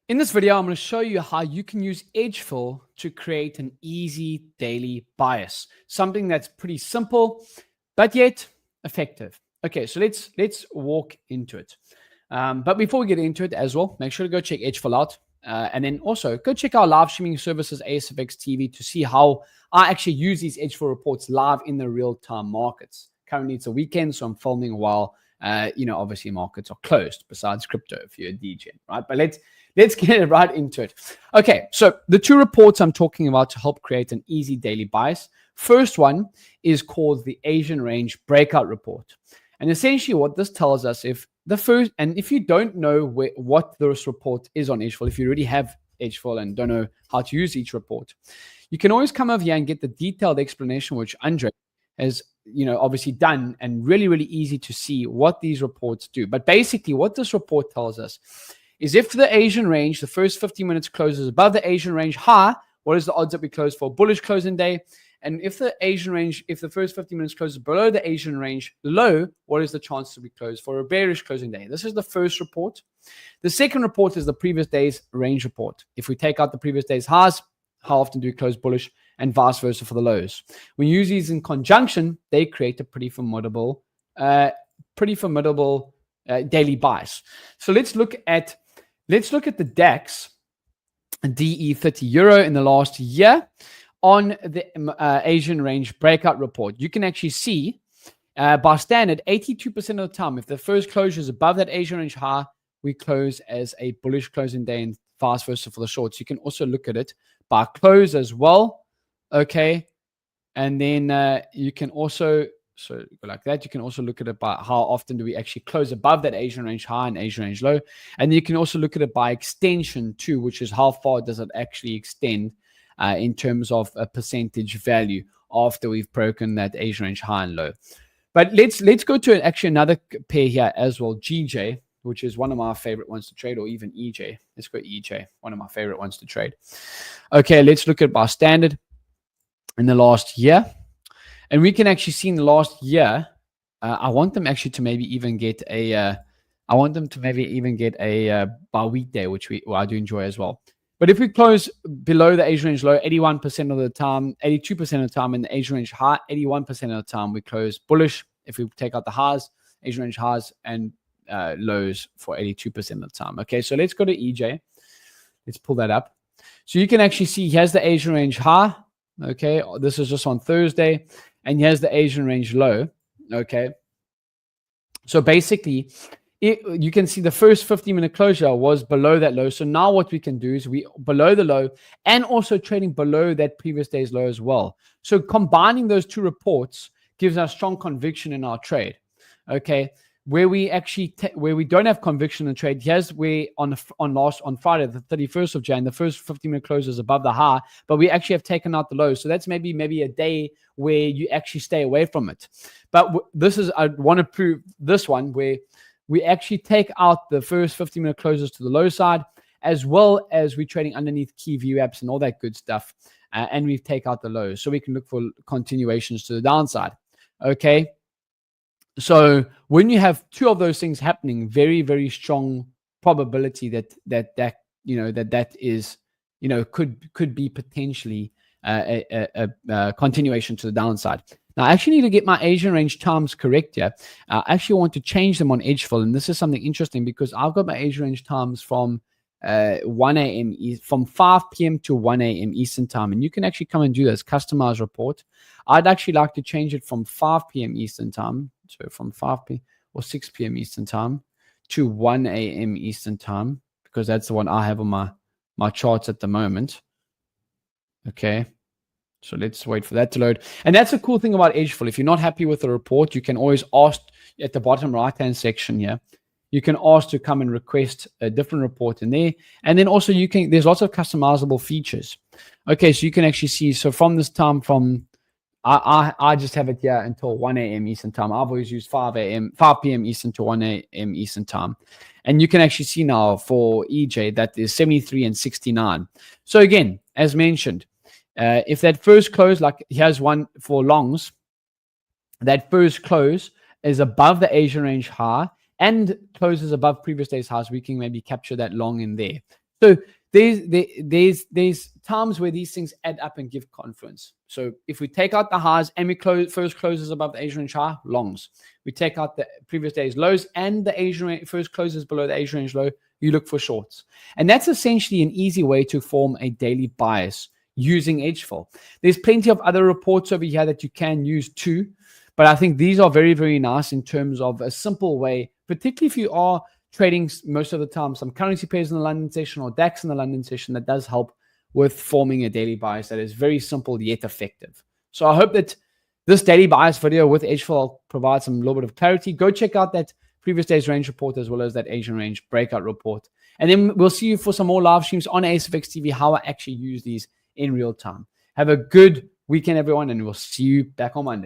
In this video, I'm going to show you how you can use Edgefill to create an easy daily bias, something that's pretty simple, but yet effective. Okay, so let's walk into it. But before we get into it as well, make sure to go check Edgefill out. And then also go check our live streaming services, ASFX TV, to see how I actually use these Edgefill reports live in the real-time markets. Currently, it's a weekend, so I'm filming while, obviously markets are closed, besides crypto if you're a DJ, right? But let's get right into it. Okay, so the two reports I'm talking about to help create an easy daily bias. First one is called the Asian Range Breakout Report. And essentially what this tells us, if you don't know what this report is on Edgefill, if you already have Edgefill and don't know how to use each report, you can always come over here and get the detailed explanation, which Andre has obviously done, and really, really easy to see what these reports do. But basically what this report tells us is if the Asian range, the first 50 minutes closes above the Asian range high, what is the odds that we close for a bullish closing day? And if the Asian range, if the first 50 minutes closes below the Asian range low, what is the chance that we close for a bearish closing day? This is the first report. The second report is the previous day's range report. If we take out the previous day's highs, how often do we close bullish, and vice versa for the lows? When you use these in conjunction, they create a pretty formidable daily bias. So let's look at the DAX DE30 Euro in the last year on the Asian Range Breakout Report. You can actually see by standard 82% of the time, if the first closure is above that Asian Range high, we close as a bullish closing day, and vice versa for the shorts. You can also look at it by close as well. Okay. And then you can also, so like that, you can also look at it by how often do we actually close above that Asian range high and Asian range low. And you can also look at it by extension too, which is how far does it actually extend in terms of a percentage value after we've broken that Asian range high and low. But let's go to actually another pair here as well, GJ, which is one of my favorite ones to trade, or even EJ. Let's go EJ, one of my favorite ones to trade. Okay, let's look at by standard in the last year. And we can actually see in the last year, I want them actually to maybe even get a by weekday, which I do enjoy as well. But if we close below the Asian range low 81% of the time, 82% of the time, and the Asian range high 81% of the time, we close bullish. If we take out the highs, Asian range highs and lows for 82% of the time. Okay, so let's go to EJ. Let's pull that up. So you can actually see here's the Asian range high. Okay, this is just on Thursday, and here's the Asian range low. Okay, so basically you can see the first 50-minute closure was below that low. So now what we can do is we below the low and also trading below that previous day's low as well. So combining those two reports gives us strong conviction in our trade. Okay, where we actually where we don't have conviction in trade, here's where on Friday the 31st of Jan, the first 50-minute close is above the high, but we actually have taken out the low. So that's maybe a day where you actually stay away from it. But I want to prove this one where we actually take out the first 50-minute closes to the low side, as well as we're trading underneath key view apps and all that good stuff, and we take out the lows, so we can look for continuations to the downside. Okay. So when you have two of those things happening, very, very strong probability that is, could be potentially a continuation to the downside. Now, I actually need to get my Asian range times correct here. I actually want to change them on Edgefill, and this is something interesting because I've got my Asian range times from 1 a.m. from 5 p.m. to 1 a.m. Eastern time, and you can actually come and do this customize report. I'd actually like to change it from 5 p.m. Eastern time, so from 5 p.m. or 6 p.m. Eastern time to 1 a.m. Eastern time, because that's the one I have on my charts at the moment. Okay, so let's wait for that to load. And that's a cool thing about Edgefill. If you're not happy with the report, you can always ask at the bottom right-hand section here. You can ask to come and request a different report in there. And then also there's lots of customizable features. Okay, so you can actually see, so from this time, I just have it here until 1 a.m. Eastern time. I've always used 5 p.m. Eastern to 1 a.m. Eastern time. And you can actually see now for EJ that is 73 and 69. So again, as mentioned, if that first close, like here's one for longs, that first close is above the Asian range high and closes above previous day's highs, we can maybe capture that long in there. So there's times where these things add up and give confluence. So if we take out the highs and we first closes above the Asian range high, longs. We take out the previous day's lows and the Asian range first closes below the Asian range low, you look for shorts. And that's essentially an easy way to form a daily bias using HFIL. There's plenty of other reports over here that you can use too, but I think these are very, very nice in terms of a simple way, particularly if you are trading most of the time some currency pairs in the London session or DAX in the London session. That does help with forming a daily bias that is very simple yet effective. So I hope that this daily bias video with HFIL provides some little bit of clarity. Go check out that previous day's range report as well as that Asian range breakout report. And then we'll see you for some more live streams on ASFX TV, how I actually use these in real time. Have a good weekend, everyone, and we'll see you back on Monday.